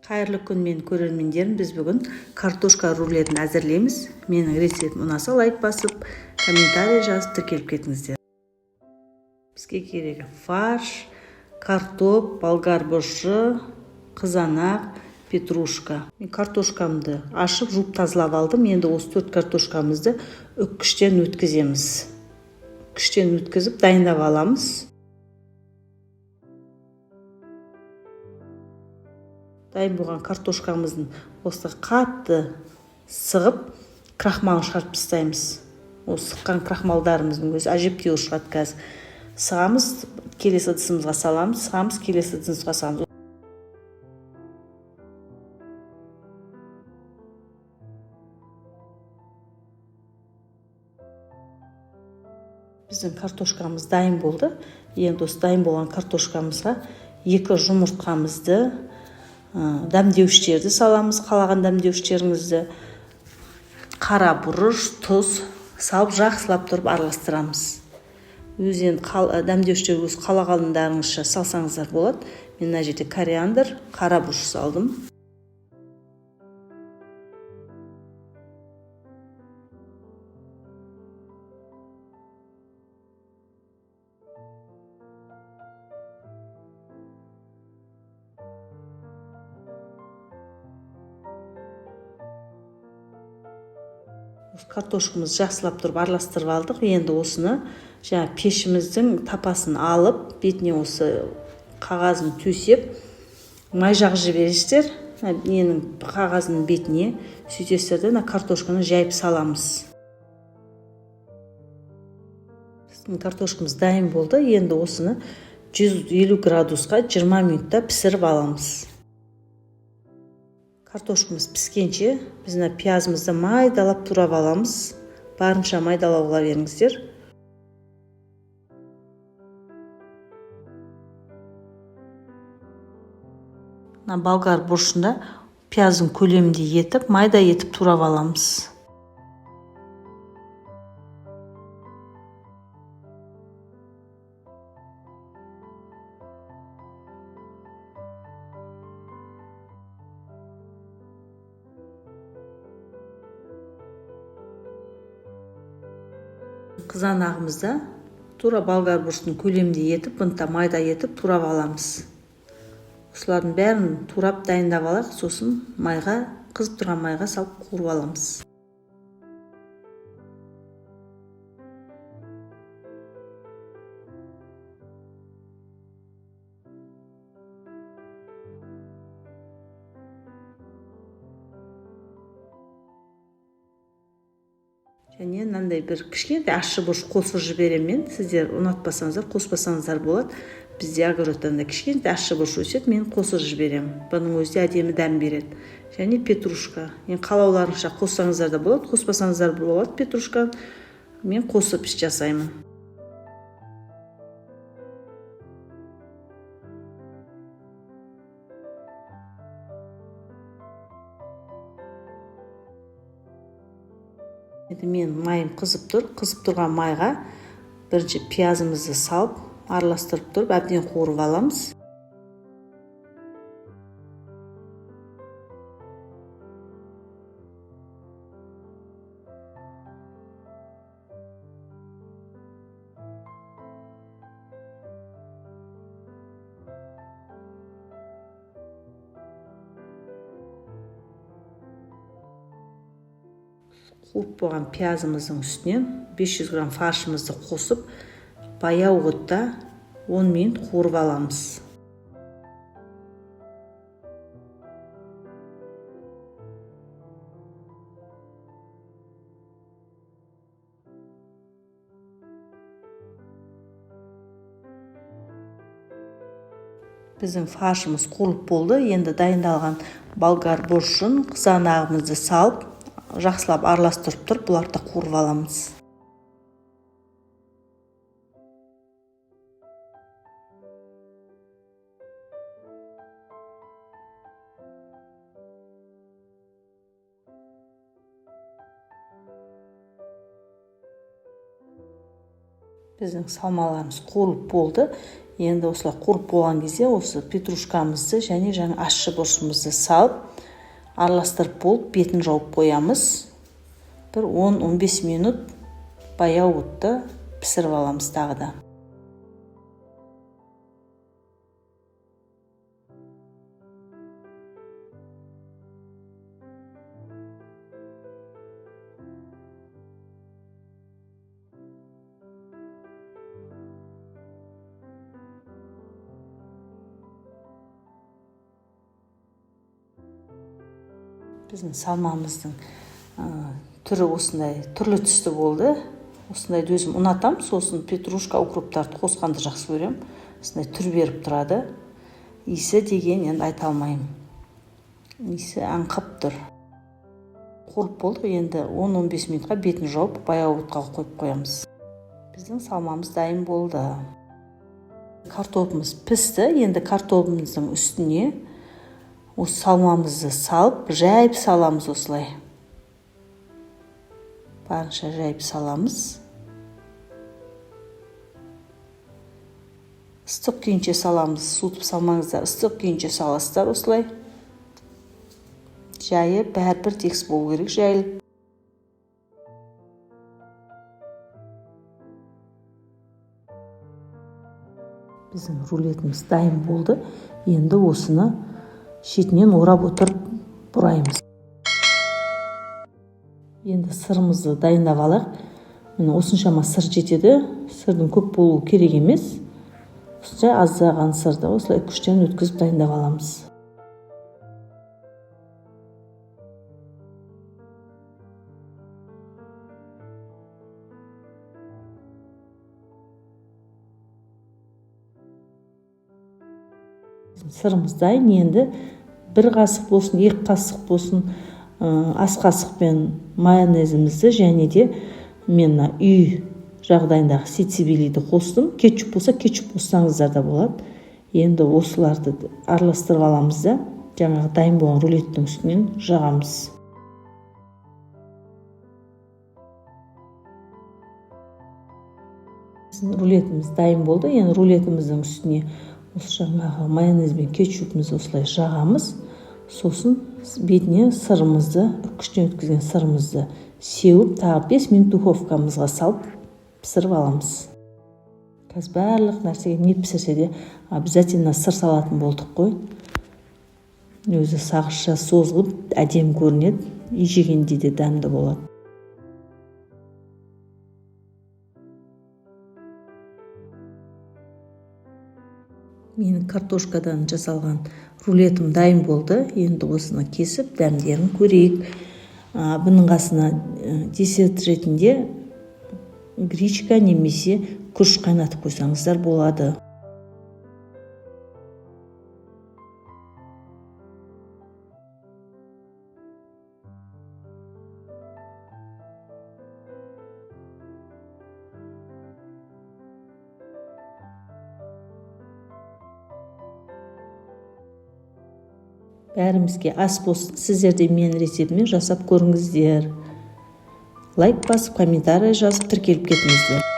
Қайырлы күн мен көрермендерім, біз бүгін картошка рулетін әзірлейміз. Менің рецептім ұнаса лайк басып, комментарий жазып тіркеліп кетіңіздер. Бізге керегі фарш, картоп, болгар бұрышы, қызанақ, петрушка. Мен картошкамды ашып, жуып тазалап алдым. Енді осы 4 картошкамызды үккіштен өткіземіз. Үккіштен өткізіп дайындап аламыз. Дайын болған картошкамыздың осы қатты сығып, крахмалын шығарып тастаймыз. Осы сыққан крахмалдарымыздың өзі әжептәуір шығады қазір. Сығамыз, келесі ыдысымызға саламыз, сығамыз, келесі ыдысымызға саламыз. Біздің картошкамыз дайын болды. Енді осы дайын болған картошкамызға 2 жұмыртқамызды, дәмдеуіштерді саламыз, қалаған дәмдеуіштеріңізді, қара бұрыш, тұз салып жақсылап тұрып араластырамыз. Өзен дәмдеуіштер өз қалағандарыңызша салсаңыздар болады. Мен мына жерде кориандр, қара бұрыш салдым. Картошкамыз жақсылап тұрып араластырып алдық. Енді осыны пешіміздің тапасын алып, бетіне осы қағазын төсеп, май жағып жібересіздер. Ненің қағазының бетіне сөйтесіздер де картошканы жайып саламыз. Біздің картошкамыз дайын болды. Енді осыны 150 градусқа 20 минутта пісіріп аламыз. Картошкамыз піскенше біз пиязымызды майдалап турап аламыз. Барынша майдалауға беріңіздер. Болгар бұрышында пияздың көлемінде етіп, майда етіп турап аламыз. Қызанағымызды тура болгар бұрышының көлемінде етіп, бұнта майда етіп турап аламыз. Осылардың бәрін турап дайындап алайық, сосын майға, қызып тұрған майға салып қуырып аламыз. Және мынандай бір кішкентай ащы бұрыш қосып жіберемін. Сіздер ұнатпасаңыздар, қоспасаңыздар болады. Бізде огородтан да кішкентай ащы бұрыш өседі, мен қосып жіберемін. Бұның өзі әдемі дәм береді. Және петрушка. Енді қалауларыңызша қоссаңыздар да болады, қоспасаңыздар болады петрушка. Мен қосып жасаймын. Енді мен майым қызып тұр. Қызып тұрған майға бірінші пиязымызды салып, араластырып тұрып, әбден қуырып аламыз. Қуып болған пиязымыздың үстінен 500 грамм фаршымызды қосып, баяу отта 10 минут қуырып аламыз. Біздің фаршымыз қуырылып болды. Енді дайындалған болгар бұрышын, қызанағымызды салып, жақсылап араластырып тұрып, бұларды қуырып аламыз. Біздің салмаларымыз қуырылып болды. Енді осылай қуырып болған кезде осы петрушкамызды және жаңа ащы бұрышымызды салып араластырып болып бетін жауып қоямыз. Бір 10-15 минут баяу отта пісіріп аламыз тағы да. Біздің салмамыздың түрі осындай түрлі түсті болды. Осындайды өзім ұнатам. Сосын петрушка, укроптарды қосқанды жақсы көрем. Осындай түр беріп тұрады. Иісі деген енді айта алмаймын. Иісі аңқып тұр. Қуырып болды. Енді 10-15 минутқа бетін жауып, баяу отқа қойып қоямыз. Біздің салмамыз дайын болды. Картопымыз пісті. Енді картопымыздың үстіне осы салмамызды салып, жайып саламыз осылай. Барынша жайып саламыз. Ыстық күйінше саламыз. Суытып салмаңыздар, ыстық күйінше саласыздар осылай. Жайып, бәрібір текст болу керек, жайылып. Біздің рулетіміз дайын болды. Енді осыны шетінен орап отырып бұраймыз. Енді сырымызды дайындап алайық. Міне осыншама сыр жетеді. Сырдың көп болуы керек емес. Осынша аздаған сырды осылай күштен өткізіп дайындап аламыз. Сырымыз дайын. Енді бір қасық болсын, екі қасық болсын, ас қасықпен майонезімізді және де мен үй жағдайындағы сицилийді қостым. Кетчуп болса, кетчуп қоссаңыздар да болады. Енді осыларды араластырып аламыз да, жаңағы дайын болған рулеттің үстінен жағамыз. Рулетіміз дайын болды. Енді рулетіміздің үстіне осы жаңағы майонез бен кетчупымызды осылай жағамыз. Сосын бетіне сырымызды, күштен өткізген сырымызды сеуіп, тағы 5 минут духовкамызға салып пісіріп аламыз. Қазір барлық нәрсеге не пісірсе де обязательно сыр салатын болдық қой. Өзі сағызша созылып, әдемі көрінеді, жегенде де дәмді болады. Менің картошкадан жасалған рулетім дайын болды. Енді осыны кесіп, дәмдерін көрейік. Бұның қасына десерт ретінде гречка немесе күріш қайнатып қойсаңыздар болады. Бәрімізге ас болсын. Сіздер де менің рецептіммен жасап көріңіздер. Лайк басып, комментарий жазып тіркеліп кетіңіздер.